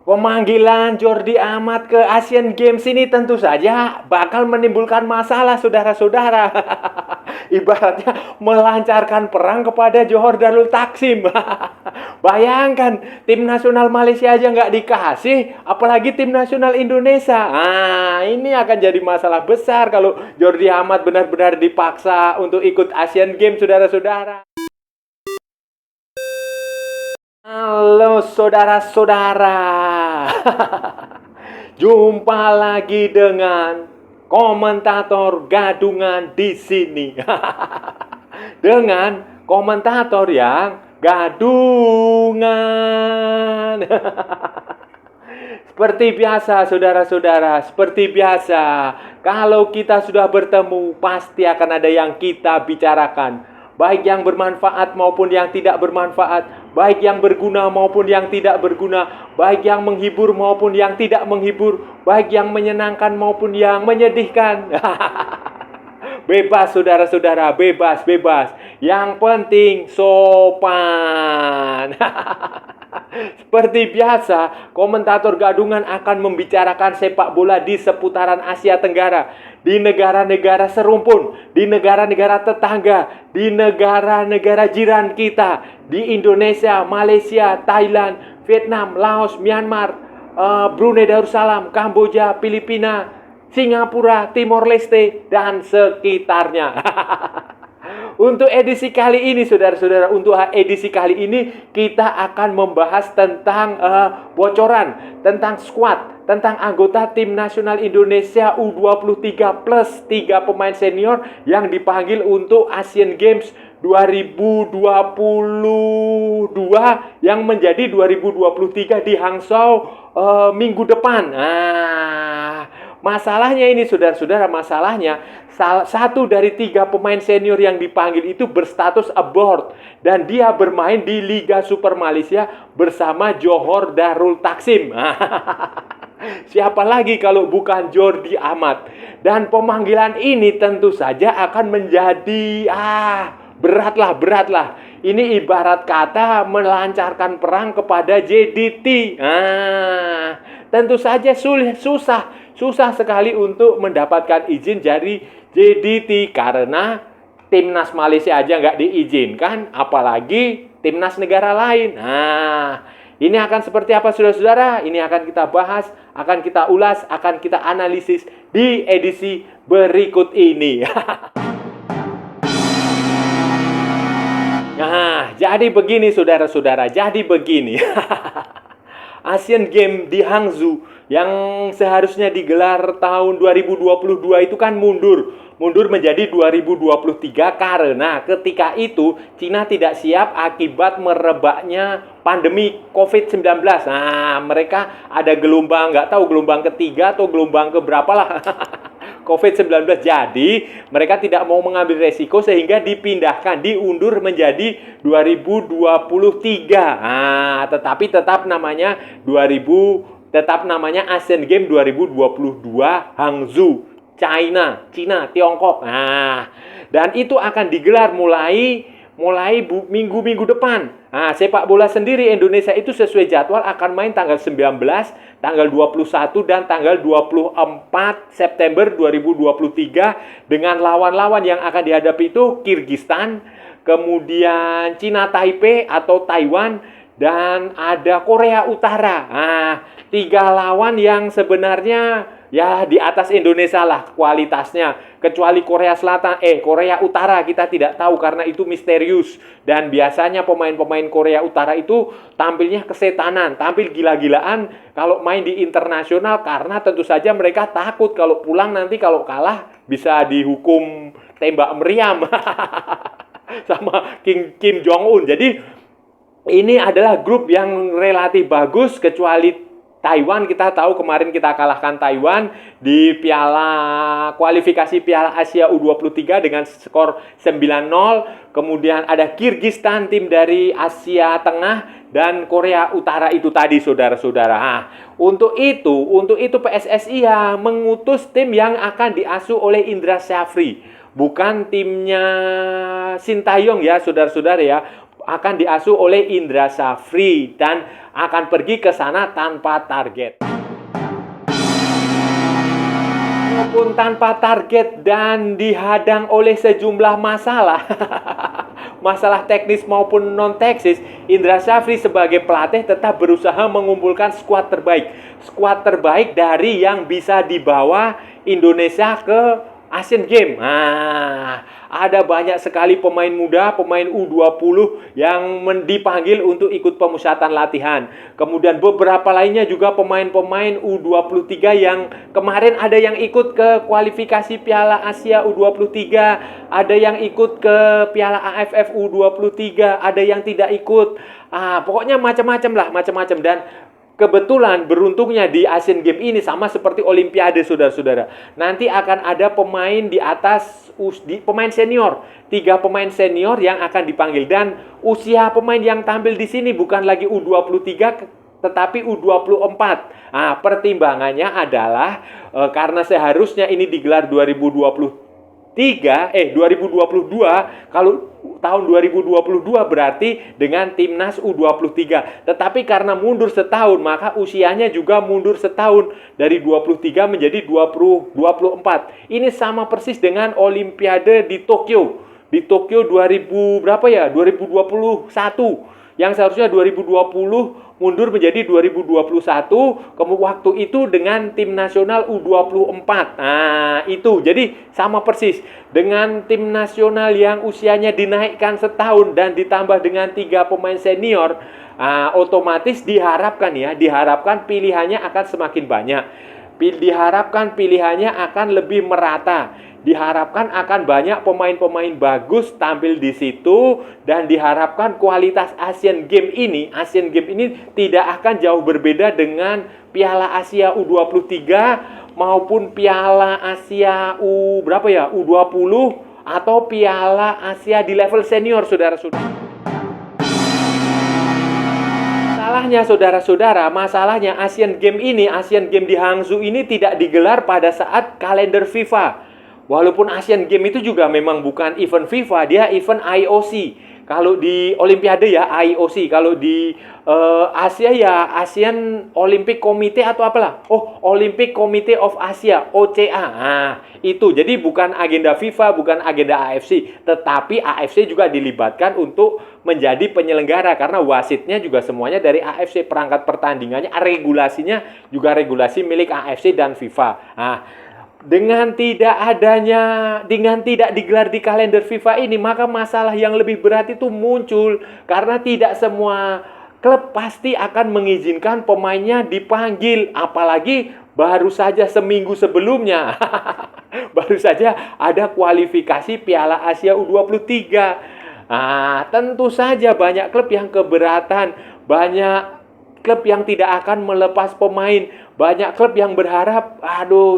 Pemanggilan Jordi Amat ke Asian Games ini tentu saja bakal menimbulkan masalah, saudara-saudara. Ibaratnya melancarkan perang kepada Johor Darul Taksim. Bayangkan, tim nasional Malaysia aja nggak dikasih, apalagi tim nasional Indonesia. Nah, ini akan jadi masalah besar kalau Jordi Amat benar-benar dipaksa untuk ikut Asian Games, saudara-saudara. Halo saudara-saudara. Jumpa lagi dengan komentator gadungan di sini. Dengan komentator yang gadungan. Seperti biasa saudara-saudara, seperti biasa. Kalau kita sudah bertemu, pasti akan ada yang kita bicarakan. Baik yang bermanfaat maupun yang tidak bermanfaat, baik yang berguna maupun yang tidak berguna, baik yang menghibur maupun yang tidak menghibur, baik yang menyenangkan maupun yang menyedihkan. Bebas saudara-saudara, bebas. Yang penting sopan. Seperti biasa, komentator gadungan akan membicarakan sepak bola di seputaran Asia Tenggara, di negara-negara serumpun, di negara-negara tetangga, di negara-negara jiran kita, di Indonesia, Malaysia, Thailand, Vietnam, Laos, Myanmar, Brunei Darussalam, Kamboja, Filipina, Singapura, Timor Leste, dan sekitarnya. Untuk edisi kali ini, saudara-saudara, kita akan membahas tentang bocoran, tentang squad, tentang anggota tim nasional Indonesia U23 plus 3 pemain senior yang dipanggil untuk Asian Games 2022 yang menjadi 2023 di Hangzhou minggu depan. Masalahnya ini, saudara-saudara, satu dari 3 pemain senior yang dipanggil itu berstatus abort dan dia bermain di Liga Super Malaysia bersama Johor Darul Taksim. Siapa lagi kalau bukan Jordi Amat? Dan pemanggilan ini tentu saja akan menjadi beratlah. Ini ibarat kata melancarkan perang kepada JDT. Tentu saja susah sekali untuk mendapatkan izin dari JDT karena timnas Malaysia aja nggak diizinkan, apalagi timnas negara lain. Ini akan seperti apa, saudara-saudara? Ini akan kita bahas, akan kita ulas, akan kita analisis di edisi berikut ini. Nah, jadi begini saudara-saudara, Asian Games di Hangzhou yang seharusnya digelar tahun 2022 itu kan mundur menjadi 2023 karena ketika itu Cina tidak siap akibat merebaknya pandemi COVID-19. Mereka ada gelombang, nggak tahu gelombang ketiga atau gelombang keberapa lah. COVID-19. Jadi mereka tidak mau mengambil resiko sehingga diundur menjadi 2023. Tetapi tetap namanya Asian Games 2022 Hangzhou, China, Tiongkok. Dan itu akan digelar mulai minggu-minggu depan. Sepak bola sendiri Indonesia itu sesuai jadwal akan main tanggal 19, tanggal 21, dan tanggal 24 September 2023 dengan lawan-lawan yang akan dihadapi itu Kyrgyzstan, kemudian Cina Taipei atau Taiwan, dan ada Korea Utara. 3 lawan yang sebenarnya ya di atas Indonesia lah kualitasnya, kecuali Korea Utara kita tidak tahu karena itu misterius, dan biasanya pemain-pemain Korea Utara itu tampilnya kesetanan, tampil gila-gilaan kalau main di internasional karena tentu saja mereka takut kalau pulang nanti kalau kalah bisa dihukum tembak meriam sama Kim Jong Un. Jadi ini adalah grup yang relatif bagus, kecuali Taiwan. Kita tahu kemarin kita kalahkan Taiwan di kualifikasi Piala Asia U23 dengan skor 9-0. Kemudian ada Kyrgyzstan, tim dari Asia Tengah, dan Korea Utara itu tadi, saudara-saudara. Untuk itu PSSI ya mengutus tim yang akan diasuh oleh Indra Syafri. Bukan timnya Sintayong ya, saudara-saudara ya. akan diasuh oleh Indra Syafri dan akan pergi ke sana tanpa target. Walaupun tanpa target dan dihadang oleh sejumlah masalah, masalah teknis maupun non-teknis, Indra Syafri sebagai pelatih tetap berusaha mengumpulkan skuad terbaik. Skuad terbaik dari yang bisa dibawa Indonesia ke Asian Games. Nah, ada banyak sekali pemain muda, pemain U20 yang dipanggil untuk ikut pemusatan latihan. Kemudian beberapa lainnya juga pemain-pemain U23 yang kemarin ada yang ikut ke kualifikasi Piala Asia U23, ada yang ikut ke Piala AFF U23, ada yang tidak ikut. Pokoknya macam-macam lah, macam-macam. Dan kebetulan beruntungnya di Asian Games ini sama seperti Olimpiade, saudara-saudara. Nanti akan ada pemain di atas, pemain senior. 3 pemain senior yang akan dipanggil. Dan usia pemain yang tampil di sini bukan lagi U23, tetapi U24. Pertimbangannya adalah karena seharusnya ini digelar 2022, kalau tahun 2022 berarti dengan timnas U23. Tetapi karena mundur setahun, maka usianya juga mundur setahun dari 23 menjadi 24. Ini sama persis dengan Olimpiade di Tokyo. Di Tokyo 2021. Yang seharusnya 2020 mundur menjadi 2021, kemudian waktu itu dengan tim nasional U24. Itu jadi sama persis dengan tim nasional yang usianya dinaikkan setahun dan ditambah dengan 3 pemain senior. Otomatis diharapkan pilihannya akan semakin banyak. Diharapkan pilihannya akan lebih merata. Diharapkan akan banyak pemain-pemain bagus tampil di situ, dan diharapkan kualitas Asian Games ini tidak akan jauh berbeda dengan Piala Asia U23 maupun Piala Asia U20 atau Piala Asia di level senior, saudara-saudara. Masalahnya Asian Games di Hangzhou ini tidak digelar pada saat kalender FIFA. Walaupun Asian Games itu juga memang bukan event FIFA, dia event IOC. Kalau di Olimpiade ya IOC, kalau di Asia ya Asian Olympic Committee atau apalah. Olympic Committee of Asia, OCA. Itu. Jadi bukan agenda FIFA, bukan agenda AFC, tetapi AFC juga dilibatkan untuk menjadi penyelenggara karena wasitnya juga semuanya dari AFC, perangkat pertandingannya, regulasinya juga regulasi milik AFC dan FIFA. Dengan tidak digelar di kalender FIFA ini, maka masalah yang lebih berat itu muncul karena tidak semua klub pasti akan mengizinkan pemainnya dipanggil, apalagi baru saja seminggu sebelumnya baru saja ada kualifikasi Piala Asia U23. Tentu saja banyak klub yang keberatan, banyak klub yang tidak akan melepas pemain. Banyak klub yang berharap,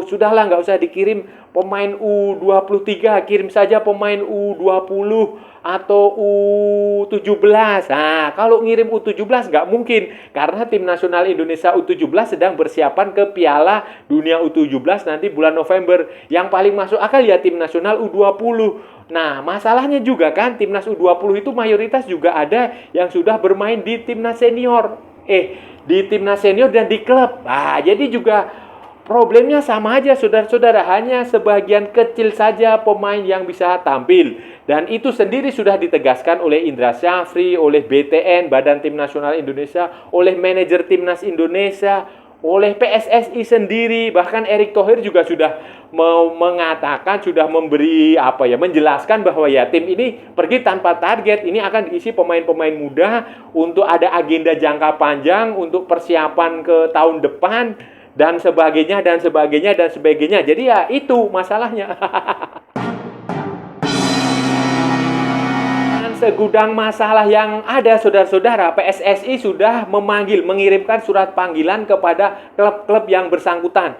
sudahlah nggak usah dikirim pemain U23, kirim saja pemain U20 atau U17. Kalau ngirim U17 nggak mungkin, karena tim nasional Indonesia U17 sedang bersiapan ke Piala Dunia U17 nanti bulan November. Yang paling masuk akal ya tim nasional U20. Nah, masalahnya juga kan, timnas U20 itu mayoritas juga ada yang sudah bermain di timnas senior. Di timnas senior dan di klub. Jadi juga problemnya sama aja, saudara-saudara. Hanya sebagian kecil saja pemain yang bisa tampil. Dan itu sendiri sudah ditegaskan oleh Indra Syafri, oleh BTN, Badan Tim Nasional Indonesia, oleh manajer Timnas Indonesia, oleh PSSI sendiri. Bahkan Erick Thohir juga sudah mengatakan, sudah menjelaskan bahwa ya tim ini pergi tanpa target. Ini akan diisi pemain-pemain muda untuk ada agenda jangka panjang untuk persiapan ke tahun depan dan sebagainya. Jadi ya itu masalahnya. Segudang masalah yang ada, saudara-saudara, PSSI sudah mengirimkan surat panggilan kepada klub-klub yang bersangkutan.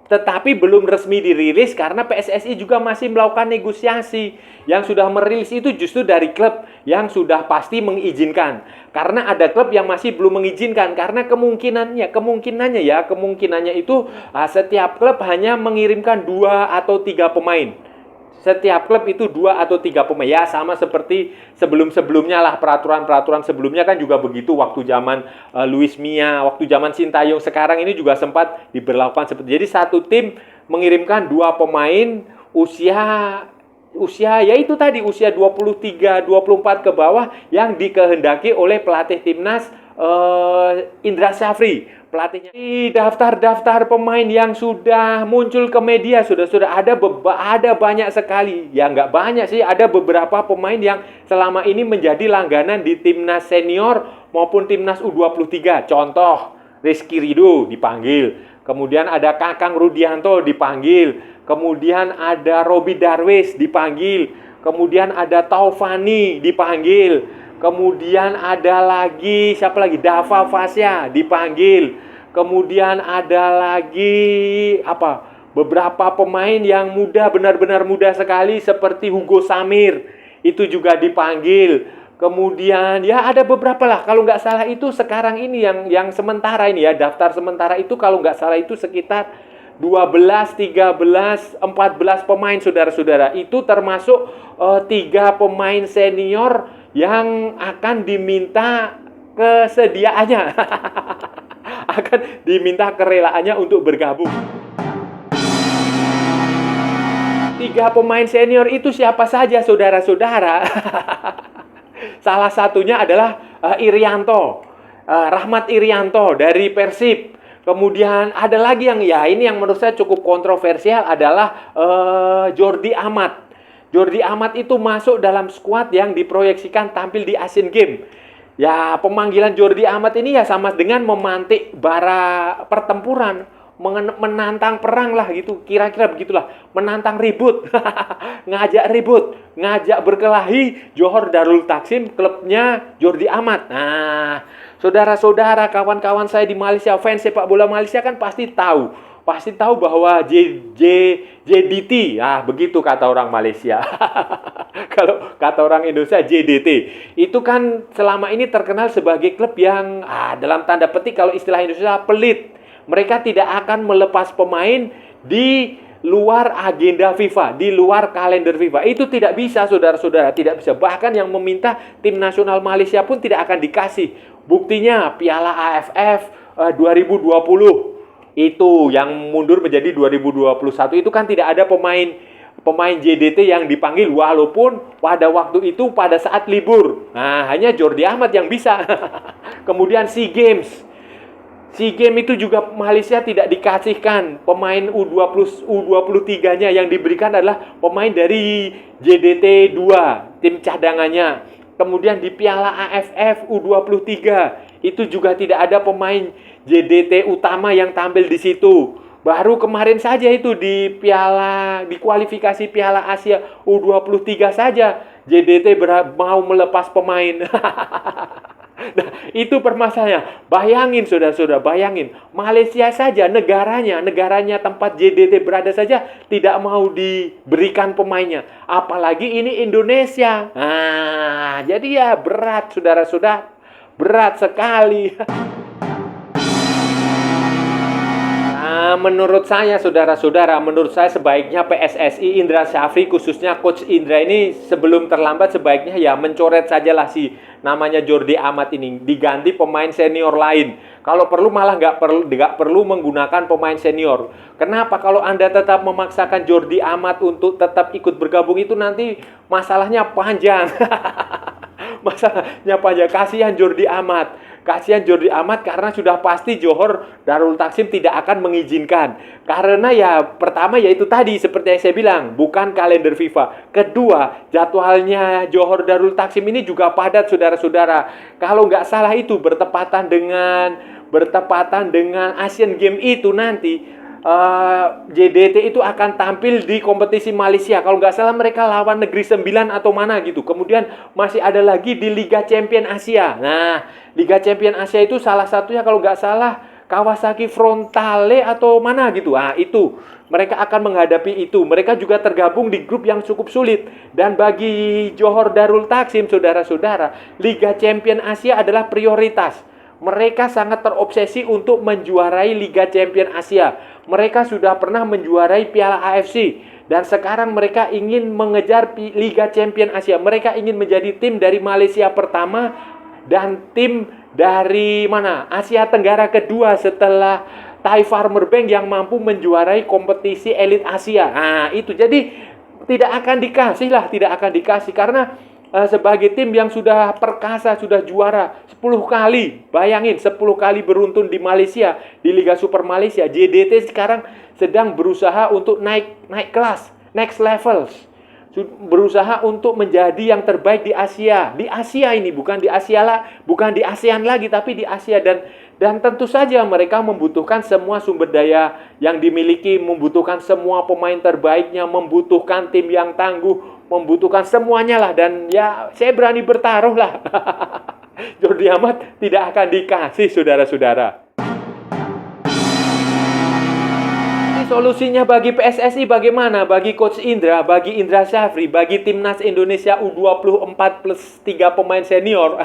Tetapi belum resmi dirilis karena PSSI juga masih melakukan negosiasi. Yang sudah merilis itu justru dari klub yang sudah pasti mengizinkan. Karena ada klub yang masih belum mengizinkan karena kemungkinannya itu setiap klub hanya mengirimkan 2 atau 3 pemain. Setiap klub itu 2 atau 3 pemain. Ya sama seperti sebelum-sebelumnya lah, peraturan-peraturan sebelumnya kan juga begitu waktu zaman Luis Milla, waktu zaman Sintayong. Sekarang ini juga sempat diberlakukan seperti. Jadi satu tim mengirimkan 2 pemain usia yaitu tadi usia 23, 24 ke bawah yang dikehendaki oleh pelatih timnas Indra Syafri, pelatihnya. Di daftar-daftar pemain yang sudah muncul ke media sudah ada banyak sekali. Ya nggak banyak sih, ada beberapa pemain yang selama ini menjadi langganan di timnas senior maupun timnas U23. Contoh, Rizky Ridho dipanggil. Kemudian ada Kakang Rudianto dipanggil. Kemudian ada Robi Darwis dipanggil. Kemudian ada Taufani dipanggil. Kemudian ada lagi, siapa lagi? Dava Fasya dipanggil. Kemudian ada lagi, beberapa pemain yang muda, benar-benar muda sekali, seperti Hugo Samir. Itu juga dipanggil. Kemudian, ya ada beberapa lah. Kalau nggak salah itu sekarang ini yang sementara ini ya, daftar sementara itu kalau nggak salah itu sekitar 12, 13, 14 pemain, saudara-saudara. Itu termasuk 3 pemain senior yang akan diminta kesediaannya. Akan diminta kerelaannya untuk bergabung. 3 pemain senior itu siapa saja, saudara-saudara? Salah satunya adalah Irianto, Rahmat Irianto dari Persib. Kemudian ada lagi yang ini yang menurut saya cukup kontroversial adalah Jordi Amat. Jordi Amat itu masuk dalam skuad yang diproyeksikan tampil di Asian Games. Ya, pemanggilan Jordi Amat ini ya sama dengan memantik bara pertempuran, menantang perang lah gitu, kira-kira begitulah, menantang ribut, ngajak berkelahi Johor Darul Taksim, klubnya Jordi Amat. Nah, saudara-saudara, kawan-kawan saya di Malaysia, fans sepak bola Malaysia kan pasti tahu bahwa JDT, begitu kata orang Malaysia. Kalau kata orang Indonesia JDT, itu kan selama ini terkenal sebagai klub yang dalam tanda petik kalau istilah Indonesia pelit. Mereka tidak akan melepas pemain di luar agenda FIFA, di luar kalender FIFA. Itu tidak bisa, saudara-saudara, tidak bisa. Bahkan yang meminta tim nasional Malaysia pun tidak akan dikasih. Buktinya Piala AFF 2020. Itu yang mundur menjadi 2021 itu kan tidak ada pemain JDT yang dipanggil walaupun pada waktu itu pada saat libur. Nah, hanya Jordi Amat yang bisa. Kemudian SEA Games itu juga Malaysia tidak dikasihkan pemain U23-nya, yang diberikan adalah pemain dari JDT 2, tim cadangannya. Kemudian di Piala AFF U23 itu juga tidak ada pemain JDT utama yang tampil di situ. Baru kemarin saja itu di kualifikasi Piala Asia U23 saja JDT mau melepas pemain. Nah, itu permasalahannya. Bayangin, saudara-saudara, bayangin. Malaysia saja, negaranya tempat JDT berada saja tidak mau diberikan pemainnya. Apalagi ini Indonesia. Nah, jadi ya berat, saudara-saudara. Berat sekali. Menurut saya, saudara-saudara, sebaiknya PSSI, Indra Syafri, khususnya Coach Indra ini sebelum terlambat sebaiknya ya mencoret sajalah si namanya Jordi Amat ini, diganti pemain senior lain. Kalau perlu malah nggak perlu menggunakan pemain senior. Kenapa? Kalau Anda tetap memaksakan Jordi Amat untuk tetap ikut bergabung itu nanti masalahnya panjang. Masalahnya panjang. Kasihan Jordi Amat karena sudah pasti Johor Darul Taksim tidak akan mengizinkan. Karena ya pertama yaitu tadi seperti yang saya bilang, bukan kalender FIFA. Kedua, jadwalnya Johor Darul Taksim ini juga padat, saudara-saudara. Kalau nggak salah itu bertepatan dengan Asian Games itu nanti. JDT itu akan tampil di kompetisi Malaysia. Kalau nggak salah mereka lawan Negeri Sembilan atau mana gitu. Kemudian masih ada lagi di Liga Champion Asia. Nah, Liga Champion Asia itu salah satunya kalau nggak salah Kawasaki Frontale atau mana gitu. Itu mereka akan menghadapi itu. Mereka juga tergabung di grup yang cukup sulit. Dan bagi Johor Darul Taksim, saudara-saudara, Liga Champion Asia adalah prioritas. Mereka sangat terobsesi untuk menjuarai Liga Champion Asia. Mereka sudah pernah menjuarai Piala AFC Dan sekarang mereka ingin mengejar Liga Champion Asia. Mereka ingin menjadi tim dari Malaysia pertama dan tim dari mana? Asia Tenggara kedua setelah Thai Farmer Bank yang mampu menjuarai kompetisi elit Asia. Nah, itu jadi tidak akan dikasih karena sebagai tim yang sudah perkasa, sudah juara 10 kali. Bayangin 10 kali beruntun di Malaysia, di Liga Super Malaysia. JDT sekarang sedang berusaha untuk naik kelas, next levels. Berusaha untuk menjadi yang terbaik di Asia. Di Asia ini bukan di ASEAN lagi, tapi di Asia. Dan tentu saja mereka membutuhkan semua sumber daya yang dimiliki, membutuhkan semua pemain terbaiknya, membutuhkan tim yang tangguh, membutuhkan semuanya lah. Dan ya saya berani bertaruh lah. Jordi Amat tidak akan dikasih, saudara-saudara. Solusinya bagi PSSI bagaimana? Bagi Coach Indra, bagi Indra Syafri, bagi Timnas Indonesia U24 plus 3 pemain senior.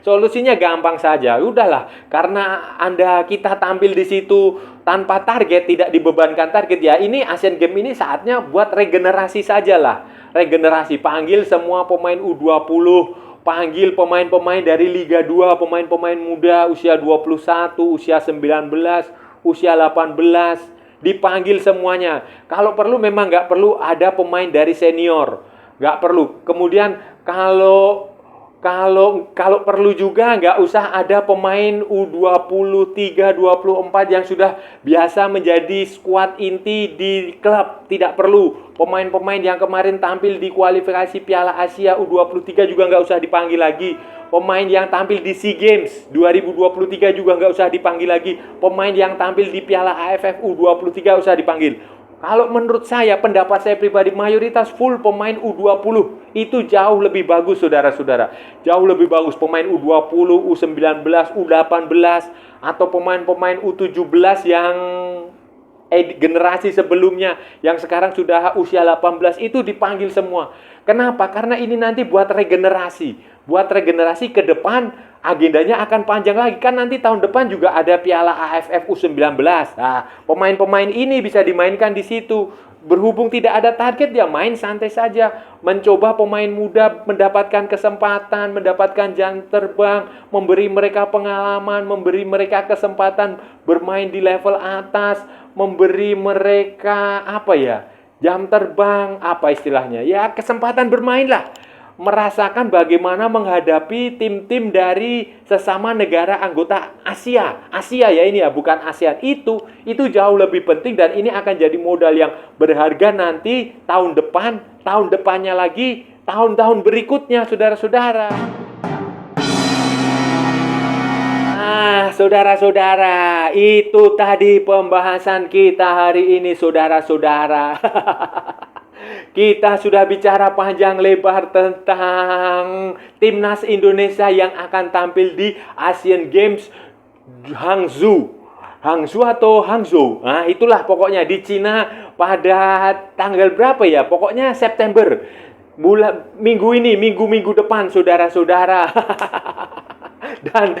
Solusinya gampang saja. Udahlah, karena kita tampil di situ tanpa target, tidak dibebankan target ya. Ini Asian Games ini saatnya buat regenerasi sajalah. Regenerasi, panggil semua pemain U20, panggil pemain-pemain dari Liga 2, pemain-pemain muda usia 21, usia 19, usia 18, dipanggil semuanya. Kalau perlu memang nggak perlu ada pemain dari senior, nggak perlu. Kemudian kalau perlu juga nggak usah ada pemain U23, 24 yang sudah biasa menjadi skuad inti di klub. Tidak perlu. Pemain-pemain yang kemarin tampil di kualifikasi Piala Asia U23 juga nggak usah dipanggil lagi. Pemain yang tampil di SEA Games 2023 juga nggak usah dipanggil lagi. Pemain yang tampil di Piala AFF U23 usah dipanggil. Kalau menurut saya, pendapat saya pribadi, mayoritas full pemain U20. Itu jauh lebih bagus, saudara-saudara. Jauh lebih bagus pemain U20, U19, U18, atau pemain-pemain U17 yang generasi sebelumnya, yang sekarang sudah usia 18, itu dipanggil semua. Kenapa? Karena ini nanti buat regenerasi. Buat regenerasi ke depan, agendanya akan panjang lagi. Kan nanti tahun depan juga ada Piala AFF U19. Nah, pemain-pemain ini bisa dimainkan di situ. Berhubung tidak ada target, dia main santai saja. Mencoba pemain muda mendapatkan kesempatan, mendapatkan jam terbang, memberi mereka pengalaman, memberi mereka kesempatan bermain di level atas, memberi mereka jam terbang, istilahnya? Ya, kesempatan bermain lah. Merasakan bagaimana menghadapi tim-tim dari sesama negara anggota Asia ya, ini ya, bukan ASEAN. Itu jauh lebih penting, dan ini akan jadi modal yang berharga nanti tahun depan, tahun depannya lagi, tahun-tahun berikutnya, saudara-saudara. Nah, saudara-saudara, itu tadi pembahasan kita hari ini, saudara-saudara. Kita sudah bicara panjang lebar tentang Timnas Indonesia yang akan tampil di Asian Games Hangzhou atau Hangzhou. Nah, itulah pokoknya di Cina pada tanggal berapa ya? Pokoknya September. Minggu depan, saudara-saudara. Dan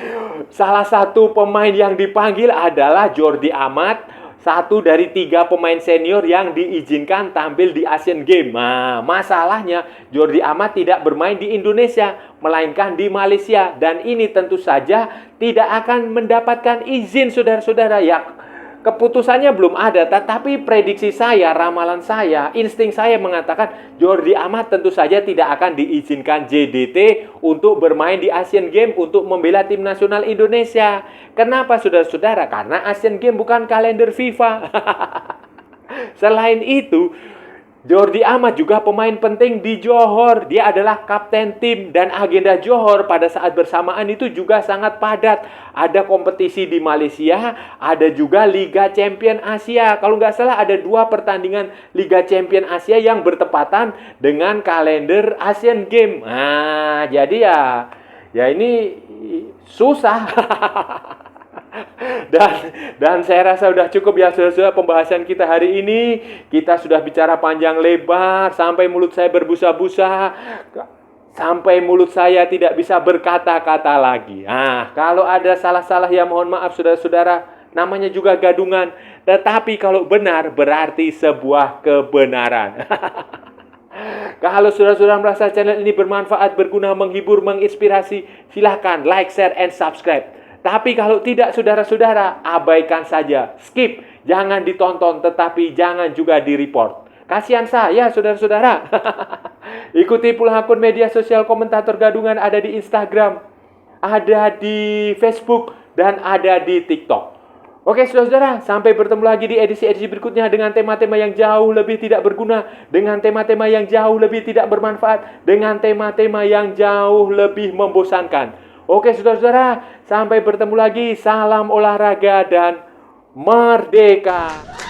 salah satu pemain yang dipanggil adalah Jordi Amat, satu dari 3 pemain senior yang diizinkan tampil di Asian Games. Nah, masalahnya Jordi Amat tidak bermain di Indonesia, melainkan di Malaysia. Dan ini tentu saja tidak akan mendapatkan izin, saudara-saudara. Ya, keputusannya belum ada, tetapi prediksi saya, ramalan saya, insting saya mengatakan Jordi Amat tentu saja tidak akan diizinkan JDT untuk bermain di Asian Games untuk membela tim nasional Indonesia. Kenapa, saudara-saudara? Karena Asian Games bukan kalender FIFA. Selain itu, Jordi Amat juga pemain penting di Johor. Dia adalah kapten tim, dan agenda Johor pada saat bersamaan itu juga sangat padat. Ada kompetisi di Malaysia, ada juga Liga Champion Asia. Kalau nggak salah ada 2 pertandingan Liga Champion Asia yang bertepatan dengan kalender Asian Games. Nah, jadi ya ini susah. Dan saya rasa sudah cukup ya, saudara-saudara, pembahasan kita hari ini. Kita sudah bicara panjang lebar sampai mulut saya berbusa-busa, sampai mulut saya tidak bisa berkata-kata lagi. Nah, kalau ada salah-salah ya mohon maaf, saudara-saudara. namanya juga gadungan. Tetapi kalau benar berarti sebuah kebenaran. Kalau saudara-saudara merasa channel ini bermanfaat, berguna, menghibur, menginspirasi, silahkan like, share, and subscribe. Tapi kalau tidak, saudara-saudara, abaikan saja. Skip, jangan ditonton, tetapi jangan juga di-report. Kasihan saya, saudara-saudara. Ikuti pula akun media sosial Komentator Gadungan, ada di Instagram, ada di Facebook, dan ada di TikTok. Oke, saudara-saudara, sampai bertemu lagi di edisi-edisi berikutnya dengan tema-tema yang jauh lebih tidak berguna, dengan tema-tema yang jauh lebih tidak bermanfaat, dengan tema-tema yang jauh lebih membosankan. Oke, saudara-saudara, sampai bertemu lagi. Salam olahraga dan merdeka!